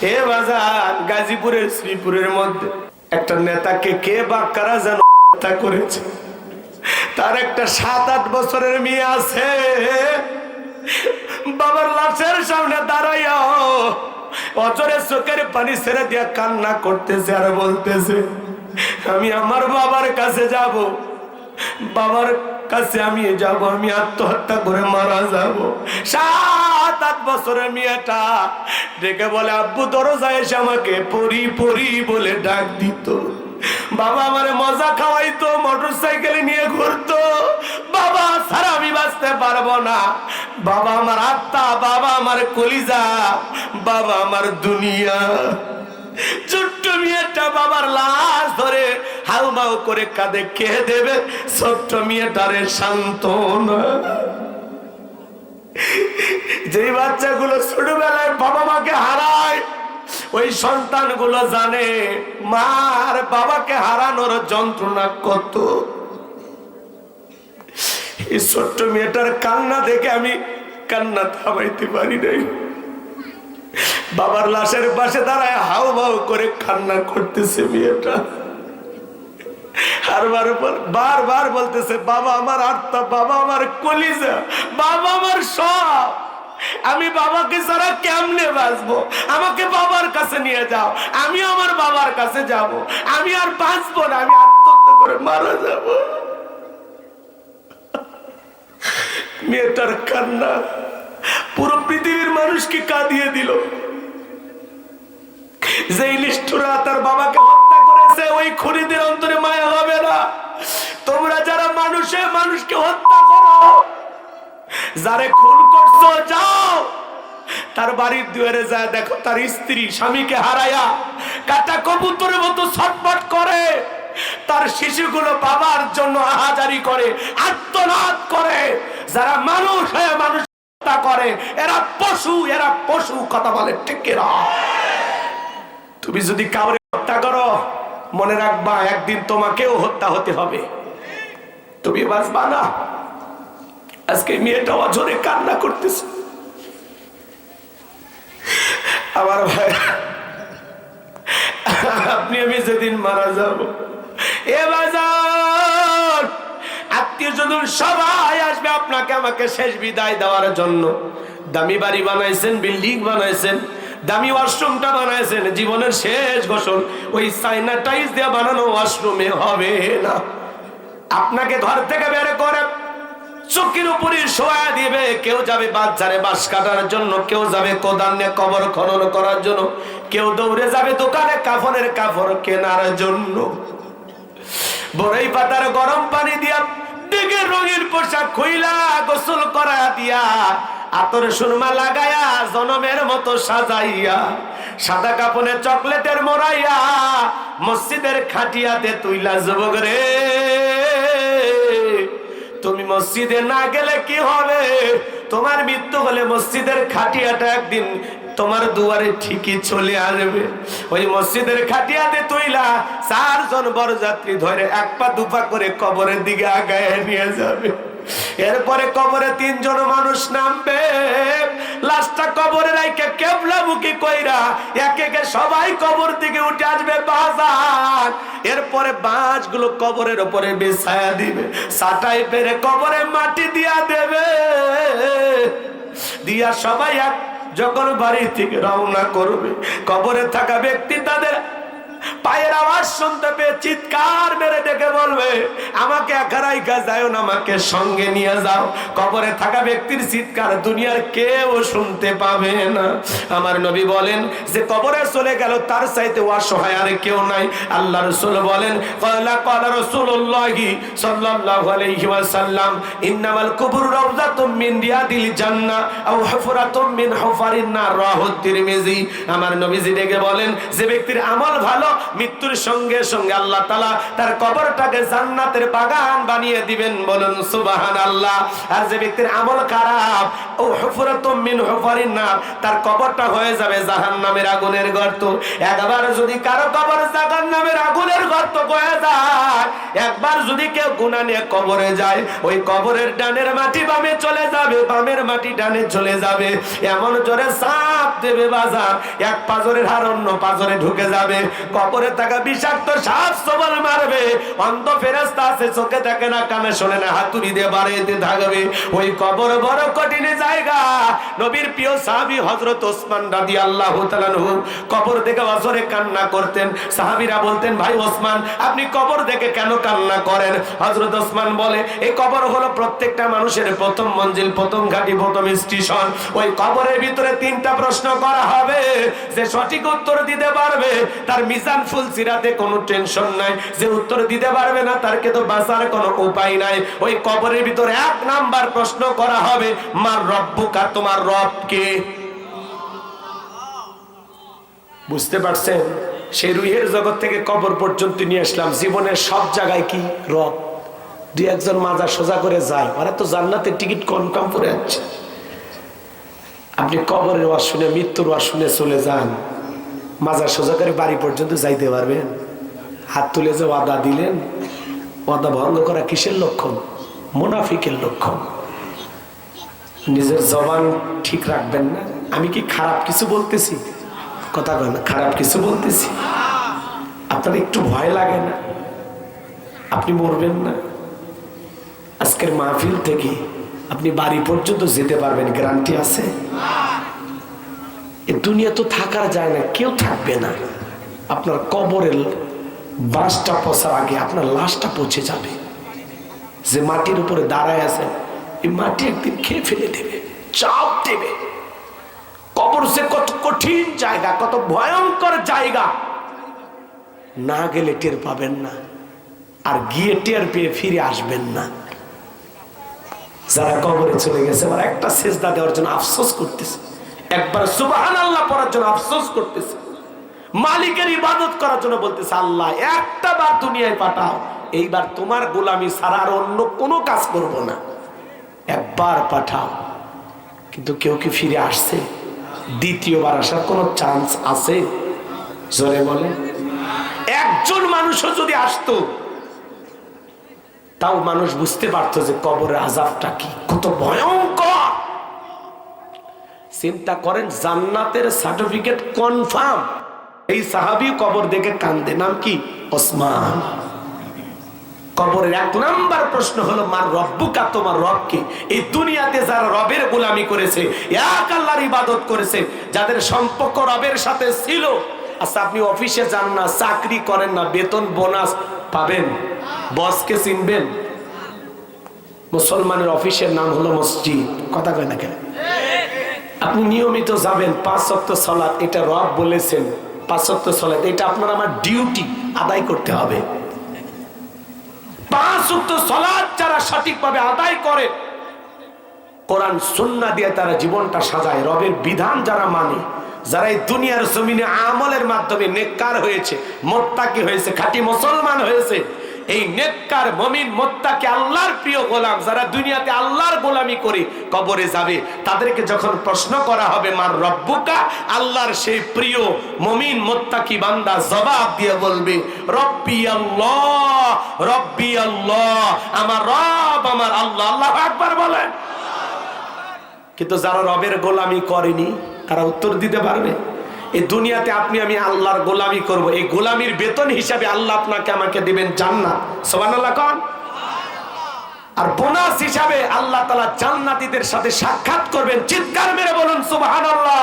এ বাজান, গাজীপুরের শ্রীপুরের মধ্যে একটা নেতাকে কে বা কারা যেন হত্যা করেছে। তার একটা 7-8 বছরের মেয়ে আছে। বাবার লাশের সামনে দাঁড়াইয়া অজরে চোখের পানি ছেড়ে দিয়া কান্না করতেছে আর বলতেছে, আমি আমার বাবার কাছে যাব, বাবার কাছে আমি যাব, আমি আত্মহত্যা করে মারা যাব। 7-8 বছরের মেয়েটা ডেকে বলে, আব্বু দরজায় এসে আমাকে পরি পরি বলে ডাক দিত, বাবা আমারে মজা খাওয়াইতো, মোটরসাইকেলে নিয়ে ঘুরতো, বাবা ছাড়া আমি বাঁচতে পারবো না, বাবা আমার আত্মা, বাবা আমার কলিজা, বাবা আমার দুনিয়া। ছোট্ট মেয়েটা বাবার লাশ ধরে হাউমাউ করে কাঁদে, কে দেবে ছোট্ট মেয়েটারে সান্ত্বনা? যেই বাচ্চাগুলো ছোটবেলায় বাবা মাকে হারায়, ওই সন্তানগুলো জানে মা আর বাবাকে হারানোর যন্ত্রণা কত। এই ছোট্ট মেয়েটার কান্না দেখে আমি কান্না থামাইতে পারি নাই। বাবার লাশের পাশে দাঁড়ায় হাউ ভাউ করে কান্না করতেছে মেয়েটা, আর বারবার বলতেছে, বাবা আমার আত্মা, বাবা আমার কলিজা, বাবা আমার সব, আমি বাবাকে ছাড়া কেমনে বাঁচবো, আমাকে বাবার কাছে নিয়ে যাও, আমি আমার বাবার কাছে যাব, আমি আর বাঁচবো না, আমি আত্মহত্যা করে মারা যাব। মেয়েটার কান্না পুরো পৃথিবীর মানুষকে কাঁদিয়ে দিল। যে নিষ্ঠুরা তার বাবাকে হত্যা করেছে, ওই খুনিদের অন্তরে মায়া হবে না? তোমরা যারা মানুষকে হত্যা করো, যারে খুন করছো, যাও তার বাড়ির দুয়ারে যায় দেখো, তার স্ত্রী স্বামীকে হারায়া কাটা কবুতরের মতো ছটফট করে, তার শিশুগুলো বাবার জন্য আহাজারি করে, আর্তনাদ করে। যারা মানুষ হয়ে মানুষ হত্যা করে, এরা পশু, কথা বলে ঠিক না? তুমি যদি কাউরে হত্যা করো, মনে রাখবা একদিন তোমাকেও হত্যা হতে হবে, তুমি বাঁচবা না। আজকে মেয়েটা অঝরে কান্না করতেছে। আমার ভাই, আপনি আমি যেদিন মারা যাব, এ বাজার আত্মীয় স্বজন সবাই আসবে আপনাকে আমাকে শেষ বিদায় দেওয়ার জন্য। দামি বাড়ি বানাইছেন, বিল্ডিং বানাইছেন, দামি ওয়াশরুমটা বানাইছেন, জীবনের শেষ গোসল ওই চাইনা টাইলস দিয়ে বানানো ওয়াশরুমে হবে না। আপনাকে ঘর থেকে বের করে চৌকির উপরে শোয়া দিবে, কেউ যাবে বাচ্চারে বাঁশ কাটার জন্য, কেউ যাবে কোদাল নিয়ে কবর খনন করার জন্য, কেউ দৌড়ে যাবে দোকানে কাফনের কাপড় কেনার জন্য। বড়ই পাতার গরম পানি দিয়া দিকে রঙের পোশাক খুইলা গোসল করা দিয়া, আতর সুরমা লাগায়া জনমের মতো সাজাইয়া, সাদা কাপনে চকলেটের মোড়াইয়া মসজিদের খাটিয়াতে তুইলা যুবক রে। তুমি মসজিদে না গেলে কি হবে? তোমার মৃত্যু হলে মসজিদের খাটিয়াটা একদিন তোমার দুয়ারে ঠিকই চলে আসবে। ওই মসজিদের খাটিয়াতে তুইলা 4 জন বরযাত্রী ধরে 1 পা 2 পা করে কবরের দিকে আগায় নিয়ে যাবে। এরপরে কবরে 3 জন মানুষ নামবে, লাশটা কবরে রাইখা কেবলামুখী কইরা একে একে সবাই কবর দিকে উঠে আসবে বাজার। এরপরে বাঁশগুলো কবরের উপরে বিছায়া দিবে, ছাটাই পেরে কবরে মাটি দিয়া দেবে, দিয়া সবাই যখন বাড়ি থেকে রওনা করবে, কবরে থাকা ব্যক্তি তাদের পায়ের আওয়াজ শুনতে পেয়ে চিৎকার মেরে ডেকে বলবে, আমাকে একা রাইখা যাও না, আমাকে সঙ্গে নিয়ে যাও। কবরে থাকা ব্যক্তির চিৎকার দুনিয়ার কেউ শুনতে পাবে না। আমার নবী বলেন যে কবরে চলে গেল তার চাইতে অসহায় আর কেউ নাই। আল্লাহ রাসূল বলেন, ক্বালা রাসূলুল্লাহি সাল্লাল্লাহু আলাইহি ওয়াসাল্লাম, ইন্নামাল কুবুরু রাউযাতুম মিন রিয়াদিল জান্নাহ আও হুফরাতুম মিন হুফারিন নার। রাহু তিরমিজি। আমার নবীজি ডেকে বলেন, যে ব্যক্তির আমল ভালো, মৃত্যুর সঙ্গে সঙ্গে আল্লাহ তাআলা তার কবরটাকে জান্নাতের বাগান বানিয়ে দিবেন। বলুন সুবহানাল্লাহ। আর যে ব্যক্তির আমল খারাপ, ও হুফরাতুম মিন হুফারিন নার, তার কবরটা হয়ে যাবে জাহান্নামের আগুনের গর্ত। একবার যদি কারো কবর জাহান্নামের আগুনের গর্ত হয়ে যায়, একবার যদি কেউ গুনাহ নিয়ে কবরে যায়, ওই কবরের ডানের মাটি বামে চলে যাবে, বামের মাটি ডানে চলে যাবে। এমন জোরে সাপ দেবে বাজার, এক পাজরের হাড় অন্য পাজরে ঢুকে যাবে। কবরে থাকা বিষাক্ত সাপ সবল মারবে। অন্ধ ফেরেশতা আছে, চোখে থাকে না, কানে শোনে না, হাতুড়ি দিয়ে বাড়াইতে থাকবে। ওই কবর বড় কঠিন জায়গা। নবীর প্রিয় সাহাবী হযরত ওসমান রাদিয়াল্লাহু তাআলা আনহু কবর দেখে বছরে কান্না করতেন। সাহাবীরা বলতেন, ভাই ওসমান, আপনি কবর দেখে কেন কান্না করেন? হযরত ওসমান বলে, এই কবর হলো প্রত্যেকটা মানুষের প্রথম মঞ্জিল, প্রথম ঘাঁটি, প্রথম স্টেশন। ওই কবরের ভিতরে 3টা প্রশ্ন করা হবে। যে সঠিক উত্তর দিতে পারবে তার মিজান ফুল সিরাতে কোনো টেনশন নাই। যে উত্তর দিতে পারবে না তার কে তো বাঁচার কোনো উপায় নাই। ওই কবরের ভিতরে 1 নাম্বার প্রশ্ন করা হবে, মার রব্বুকা, তোমার রব কে? বুঝতে পারছেন? সেই রুহের জগৎ থেকে কবর পর্যন্ত নিয়ে আসলাম। জীবনের সব জায়গায় কি রব? 2-1 মাজা সোজা করে যায়, ওরা তো জান্নাতের টিকিট কনফার্ম করে যাচ্ছে। আপনি কবরের ওয়াজ শুনে, মৃত্যুর ওয়াজ শুনে চলে যান, মাজা সোজা করে বাড়ি পর্যন্ত যাইতে পারবেন? হাত তুলে যে ওয়াদা দিলেন, ওয়াদা ভঙ্গ করা কিসের লক্ষণ? মুনাফিকের লক্ষণ। নিজের জবান ঠিক রাখবেন না। আমি কি খারাপ কিছু বলতেছি? কথা বলেন, খারাপ কিছু বলতেছি? আপনার একটু ভয় লাগে না? আপনি মরবেন না? আজকের মাহফিল থেকে আপনি বাড়ি পর্যন্ত যেতে পারবেন, গ্যারান্টি আছে? এই দুনিয়া তো থাকার যায় না, কেউ থাকবে না। আপনার কবরের বাঁশটা পচার আগে আপনার লাশটা পচে যাবে। যে মাটির উপরে দাঁড়ায় আছে, এই মাটি একদিন খেয়ে ফেলে দেবে, চাপ দেবে। কবর সে কত কঠিন জায়গা, কত ভয়ঙ্কর জায়গা, না গেলে টের পাবেন না, আর গিয়ে টের পেয়ে ফিরে আসবেন না। যারা কবরে চলে গেছে, আবার একটা সেজদা দেওয়ার জন্য আফসোস করতেছে, একবার সুবহানাল্লাহ পড়ার জন্য আফসোস করতেছে, মালিকের ইবাদত করার জন্য বলতেছে, আল্লাহ একটা বার দুনিয়ায় পাঠাও, এইবার তোমার গোলামি ছাড়া আর অন্য কোনো কাজ করব না, একবার পাঠাও। কিন্তু কেউ কি ফিরে আসছে? দ্বিতীয়বার আসার কোনো চান্স আছে? জোরে বলে। একজন মানুষও যদি আসতো, তাও মানুষ বুঝতে পারতো যে কবরের আযাবটা কি, কত ভয়ঙ্কর। চিন্তা করেন, জান্নাতের সার্টিফিকেট কনফার্ম। এই সাহাবী কবর দেখে কান্দে, নাম কি? ওসমান। কবরের 1 নাম্বার প্রশ্ন হলো, মার রব্বুকা, তোমার রব কি? এই দুনিয়াতে যারা রবের গোলামি করেছে, এক আল্লাহর ইবাদত করেছে, যাদের সম্পর্ক রবের সাথে ছিল। আচ্ছা, আপনি অফিসে যান না, চাকরি করেন না, বেতন বোনাস পাবেন, বসকে চিনবেন? মুসলমানের অফিসের নাম হলো মসজিদ, কথা কয় না কেন? আপনি নিয়মিত যাবেন, 5 ওয়াক্ত সালাত, এটা রব বলেছেন, 5 ওয়াক্ত সালাত, এটা আপনার আমার ডিউটি, আদায় করতে হবে। 5 ওয়াক্ত সালাত যারা সঠিকভাবে আদায় করে, কোরআন সুন্নাহ দিয়ে তারা জীবনটা সাজায়, রবের বিধান যারা মানে, যারা এই দুনিয়ার জমিনে আমলের মাধ্যমে নেককার হয়েছে, মুত্তাকি হয়েছে, খাঁটি মুসলমান হয়েছে, এই নেককার মুমিন মুত্তাকি আল্লাহর প্রিয় গোলাম, যারা দুনিয়াতে আল্লাহর গোলামি করে কবরে যাবে, তাদেরকে যখন প্রশ্ন করা হবে, মার রব্বুকা, আল্লাহর সেই প্রিয় মুমিন মুত্তাকি বান্দা জবাব দিয়ে বলবে, রব্বি আল্লাহ, রব্বি আল্লাহ, আমার রব আমার আল্লাহ। আল্লাহু আকবার বলেন। কিন্তু যারা রবের গোলামি করেনি, তারা উত্তর দিতে পারবে? এই দুনিয়াতে আপনি আমি আল্লাহর গোলামি করব, এই গোলামির বেতন হিসাবে আল্লাহ আপনাকে আমাকে দিবেন জান্নাত, সুবহানাল্লাহ কোন? আর বোনাস হিসাবে আল্লাহ তাআলা জান্নাতীদের সাথে সাক্ষাৎ করবেন, চিৎকার মেরে বলুন সুবহানাল্লাহ।